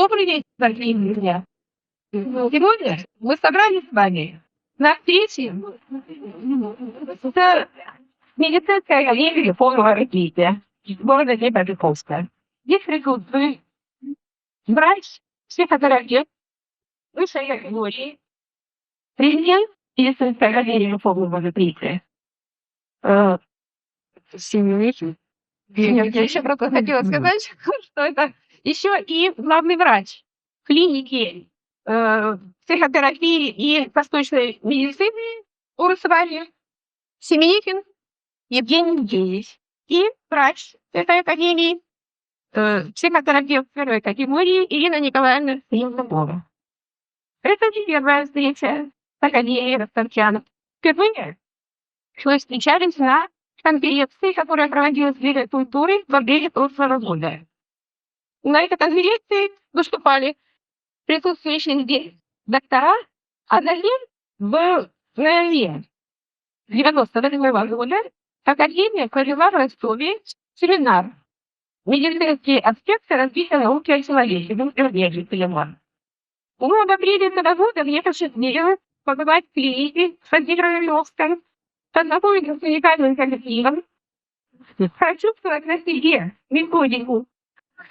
Добрый вечер, дорогие друзья. Сегодня мы собрались с вами на встрече с медицинской академией полного развития города Днепропетровска. Здесь присутствует врач, психотерапевт высшей категории, президент медицинской академии полного развития. Семенович. Я еще просто хотела сказать, что это еще и главный врач клиники психотерапии и восточной медицины УРСВАРе Семенихин Евгений Евгеньевич и врач этой академии, психотерапевт первой категории Ирина Николаевна Евдокова. Это не первая встреча с академией ростовчан. Впервые мы встречались на конференции, которая проводилась в Лиге культуры в апреле прошлого года. На этой конференции выступали присутствующие здесь доктора, а затем в ноябре 1998 года Академия провела в Ростове семинар «Медицинские аспекты развития науки о человеке». Мы в апреле этого года мне посчастливилось побывать в клинике в Сантьяго-Ростовском, познакомиться с уникальным коллективом, прочувствовать на себе методику,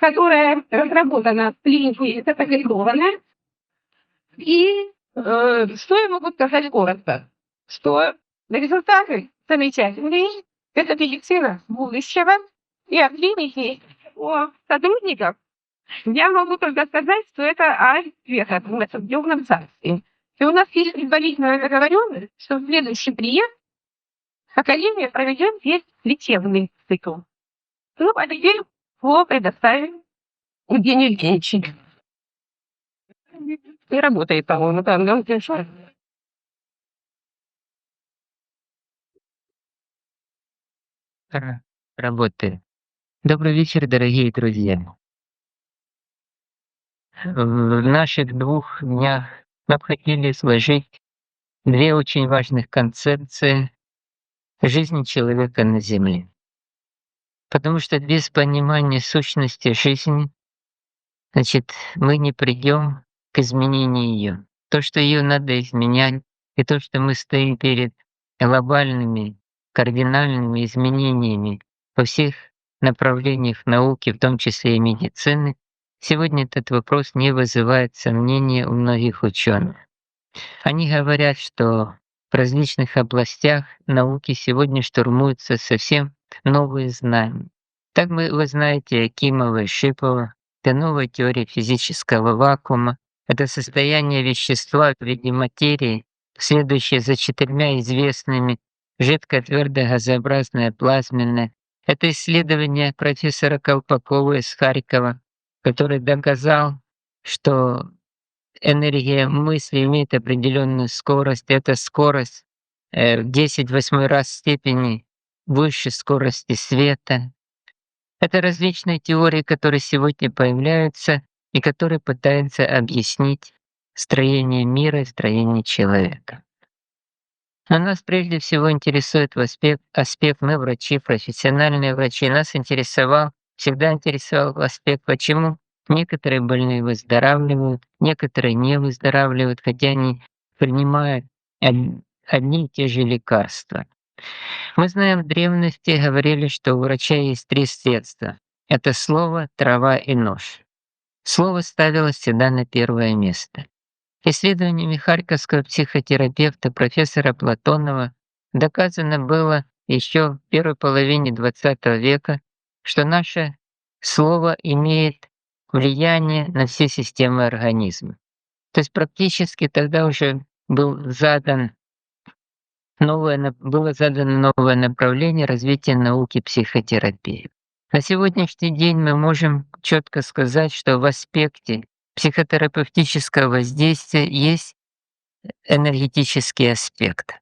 которая разработана в клинике, запатентована. И что я могу сказать коротко? Что результаты замечательные, это медицина будущего, и о клинике, о сотрудниках я могу только сказать, что это альфа в темном царстве. И у нас есть предварительная договоренность, что в следующий приезд Академия проведет здесь лечебный цикл. Ну, а теперь слово предоставим Евгению Евгеньевичу. И работает, по-моему, там, да, Работает. Добрый вечер, дорогие друзья. В наших 2 днях мы хотели сложить 2 очень важных концепции жизни человека на Земле. Потому что без понимания сущности жизни, значит, мы не придем к изменению ее. То, что ее надо изменять, и то, что мы стоим перед глобальными, кардинальными изменениями во всех направлениях науки, в том числе и медицины, сегодня этот вопрос не вызывает сомнения у многих ученых. Они говорят, что в различных областях науки сегодня штурмуются совсем новые знания. Так вы знаете Акимова и Шипова, это новая теория физического вакуума, это состояние вещества в виде материи, следующее за 4 известными: жидкое, твердое, газообразное, плазменное. Это исследование профессора Колпакова из Харькова, который доказал, что энергия мысли имеет определенную скорость. Эта скорость в 10 раз степени выше скорости света. Это различные теории, которые сегодня появляются и которые пытаются объяснить строение мира и строение человека. Но нас прежде всего интересует аспект, мы врачи, профессиональные врачи, всегда интересовал аспект, почему некоторые больные выздоравливают, некоторые не выздоравливают, хотя они принимают одни и те же лекарства. Мы знаем, в древности говорили, что у врача есть 3 средства. Это слово, трава и нож. Слово ставилось всегда на первое место. Исследованиями харьковского психотерапевта профессора Платонова доказано было еще в первой половине XX века, что наше слово имеет влияние на все системы организма. То есть практически тогда уже было задано новое направление развития науки психотерапии. На сегодняшний день мы можем четко сказать, что в аспекте психотерапевтического воздействия есть энергетический аспект.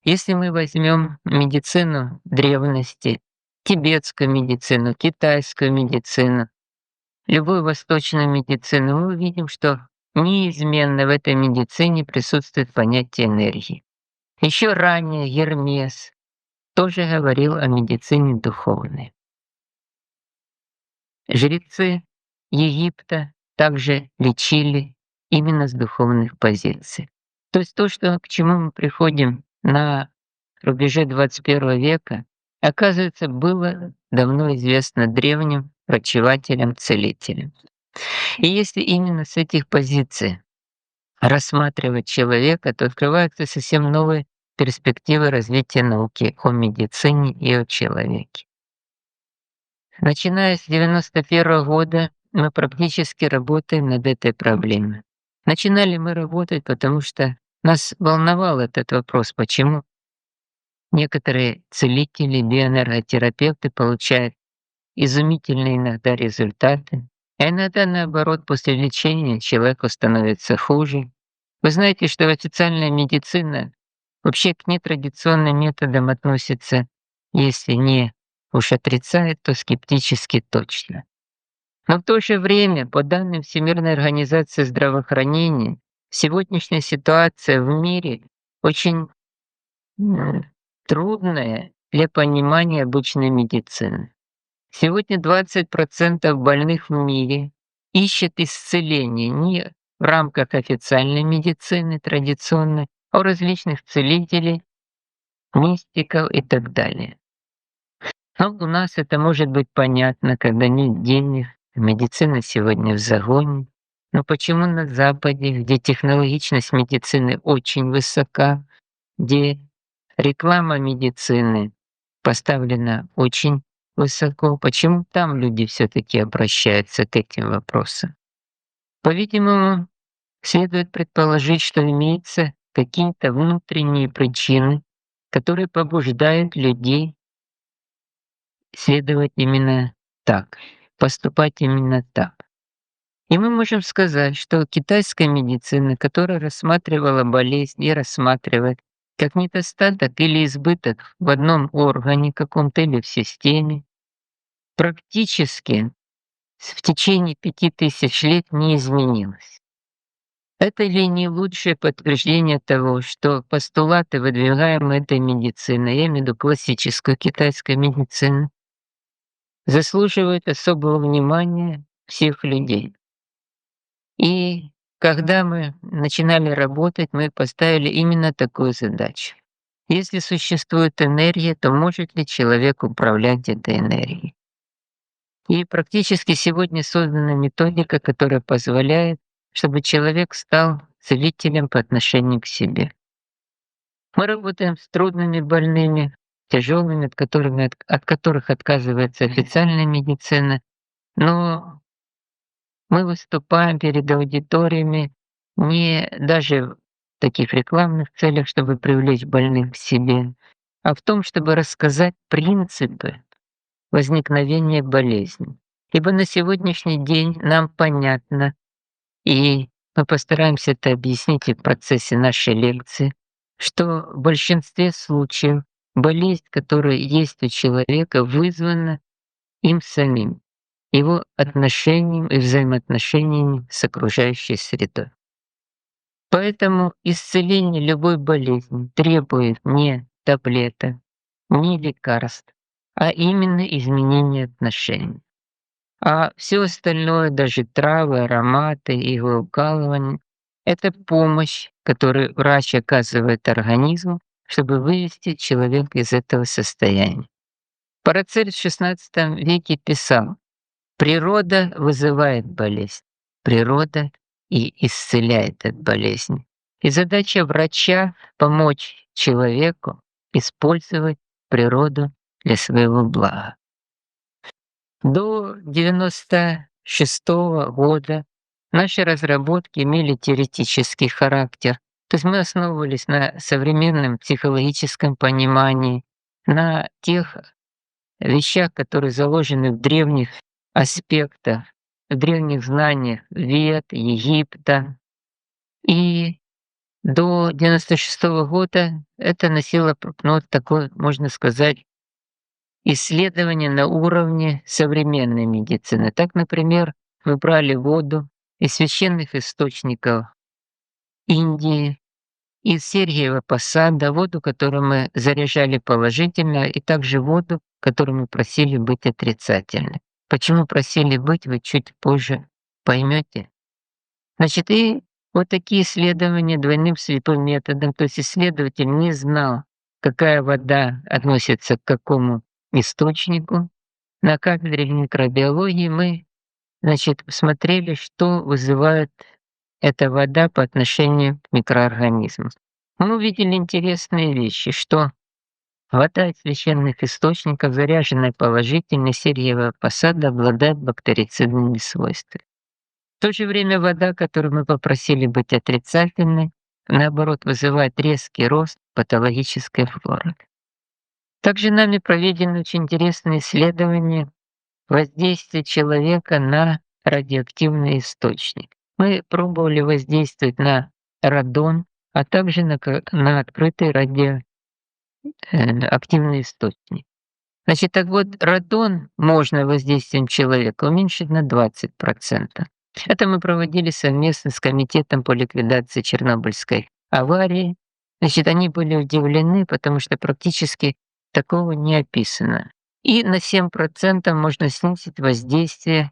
Если мы возьмем медицину древности, тибетскую медицину, китайскую медицину, любую восточную медицину, мы увидим, что неизменно в этой медицине присутствует понятие энергии. Еще ранее Гермес тоже говорил о медицине духовной. Жрецы Египта также лечили именно с духовных позиций. То есть то, что, к чему мы приходим на рубеже 21 века, оказывается, было давно известно древним врачевателям, целителям. И если именно с этих позиций рассматривать человека, то открываются совсем новые перспективы развития науки о медицине и о человеке. Начиная с 91 года мы практически работаем над этой проблемой. Начинали мы работать, потому что нас волновал этот вопрос, почему некоторые целители, биоэнерготерапевты получают изумительные иногда результаты, а иногда наоборот, после лечения человеку становится хуже. Вы знаете, что официальная медицина вообще к нетрадиционным методам относится, если не уж отрицает, то скептически точно. Но в то же время, по данным Всемирной организации здравоохранения, сегодняшняя ситуация в мире очень м, трудная для понимания обычной медицины. Сегодня 20% больных в мире ищут исцеление не в рамках официальной медицины традиционной, а у различных целителей, мистиков и так далее. Но у нас это может быть понятно, когда нет денег, медицина сегодня в загоне. Но почему на Западе, где технологичность медицины очень высока, где реклама медицины поставлена очень высоко, почему там люди все-таки обращаются к этим вопросам? По-видимому, следует предположить, что имеются какие-то внутренние причины, которые побуждают людей следовать именно так, поступать именно так. И мы можем сказать, что китайская медицина, которая рассматривала болезнь и рассматривает как недостаток или избыток в одном органе каком-то или в системе, практически в течение 5000 лет не изменилась. Это ли не лучшее подтверждение того, что постулаты, выдвигаемые этой медициной, я имею в виду классическую китайскую медицину, заслуживают особого внимания всех людей? И когда мы начинали работать, мы поставили именно такую задачу. Если существует энергия, то может ли человек управлять этой энергией? И практически сегодня создана методика, которая позволяет, чтобы человек стал целителем по отношению к себе. Мы работаем с трудными больными, тяжелыми, от которых отказывается официальная медицина, но мы выступаем перед аудиториями не даже в таких рекламных целях, чтобы привлечь больных к себе, а в том, чтобы рассказать принципы возникновения болезни. Ибо на сегодняшний день нам понятно, и мы постараемся это объяснить и в процессе нашей лекции, что в большинстве случаев болезнь, которая есть у человека, вызвана им самим, его отношением и взаимоотношениями с окружающей средой. Поэтому исцеление любой болезни требует не таблеток, не лекарств, а именно изменения отношений. А все остальное, даже травы, ароматы, иглоукалывание — это помощь, которую врач оказывает организму, чтобы вывести человека из этого состояния. Парацельс в XVI веке писал: «Природа вызывает болезнь, природа и исцеляет от болезни». И задача врача — помочь человеку использовать природу для своего блага. До 96 года наши разработки имели теоретический характер. То есть мы основывались на современном психологическом понимании, на тех вещах, которые заложены в древних аспектах, в древних знаниях Вед, Египта. И до 96 года это носило, ну, такое, можно сказать, исследования на уровне современной медицины. Так, например, мы брали воду из священных источников Индии, из Сергиева Посада, воду, которую мы заряжали положительно, и также воду, которую мы просили быть отрицательной. Почему просили быть, вы чуть позже поймете. Значит, и вот такие исследования двойным слепым методом, то есть исследователь не знал, какая вода относится к какому источнику. На кафедре микробиологии мы, значит, смотрели, что вызывает эта вода по отношению к микроорганизмам. Мы увидели интересные вещи, что вода из священных источников, заряженная положительно сирьевого посада, обладает бактерицидными свойствами. В то же время вода, которую мы попросили быть отрицательной, наоборот, вызывает резкий рост патологической флоры. Также нами проведены очень интересные исследования воздействия человека на радиоактивный источник. Мы пробовали воздействовать на радон, а также на открытый радиоактивный источник. Значит, так вот, радон можно воздействием человека уменьшить на 20%. Это мы проводили совместно с Комитетом по ликвидации Чернобыльской аварии. Значит, они были удивлены, потому что практически такого не описано. И на 7% можно снизить воздействие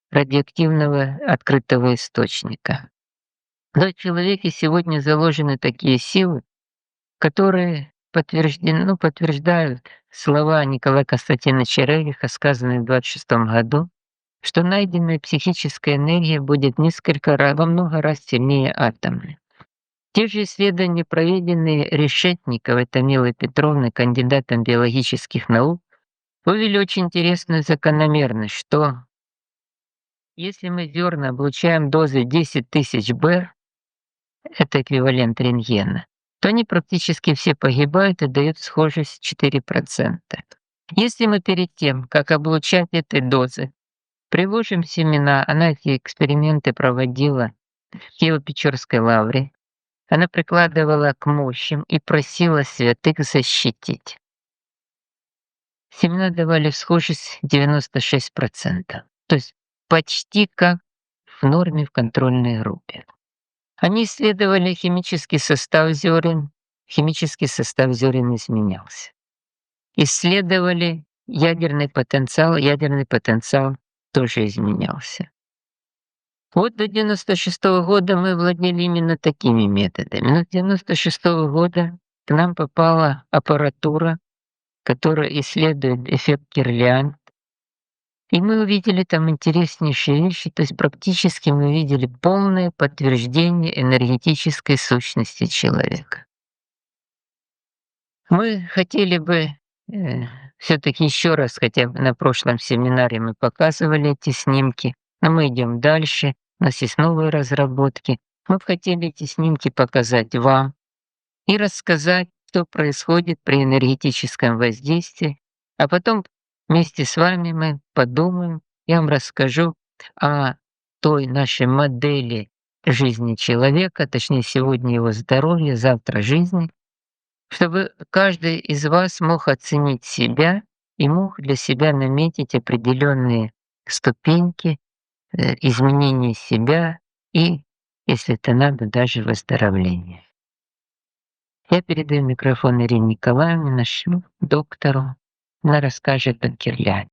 радиоактивного открытого источника. Но в человеке сегодня заложены такие силы, которые подтверждают слова Николая Константиновича Рериха, сказанные в 26 году, что найденная психическая энергия будет во много раз сильнее атомной. Те же исследования, проведенные Решетниковой Тамилой Петровной, кандидатом биологических наук, вывели очень интересную закономерность, что если мы зерна облучаем дозой 10 тысяч Б, это эквивалент рентгена, то они практически все погибают и дают схожесть 4%. Если мы перед тем, как облучать этой дозы, приложим семена, она эти эксперименты проводила в Киево-Печорской лавре, она прикладывала к мощам и просила святых защитить. Семена давали схожесть 96%, то есть почти как в норме в контрольной группе. Они исследовали химический состав зерен изменялся. Исследовали ядерный потенциал тоже изменялся. Вот до 96 года мы владели именно такими методами. Но с 96 года к нам попала аппаратура, которая исследует эффект Кирлиан. И мы увидели там интереснейшие вещи, то есть практически мы видели полное подтверждение энергетической сущности человека. Мы хотели бы все-таки еще раз, хотя на прошлом семинаре мы показывали эти снимки, но мы идем дальше, у нас есть новые разработки. Мы бы хотели эти снимки показать вам и рассказать, что происходит при энергетическом воздействии, а потом вместе с вами мы подумаем, я вам расскажу о той нашей модели жизни человека, точнее сегодня его здоровья, завтра жизни, чтобы каждый из вас мог оценить себя и мог для себя наметить определенные ступеньки изменения себя и, если это надо, даже выздоровления. Я передаю микрофон Ирине Николаевне, нашему доктору. Она расскажет о Кирляне.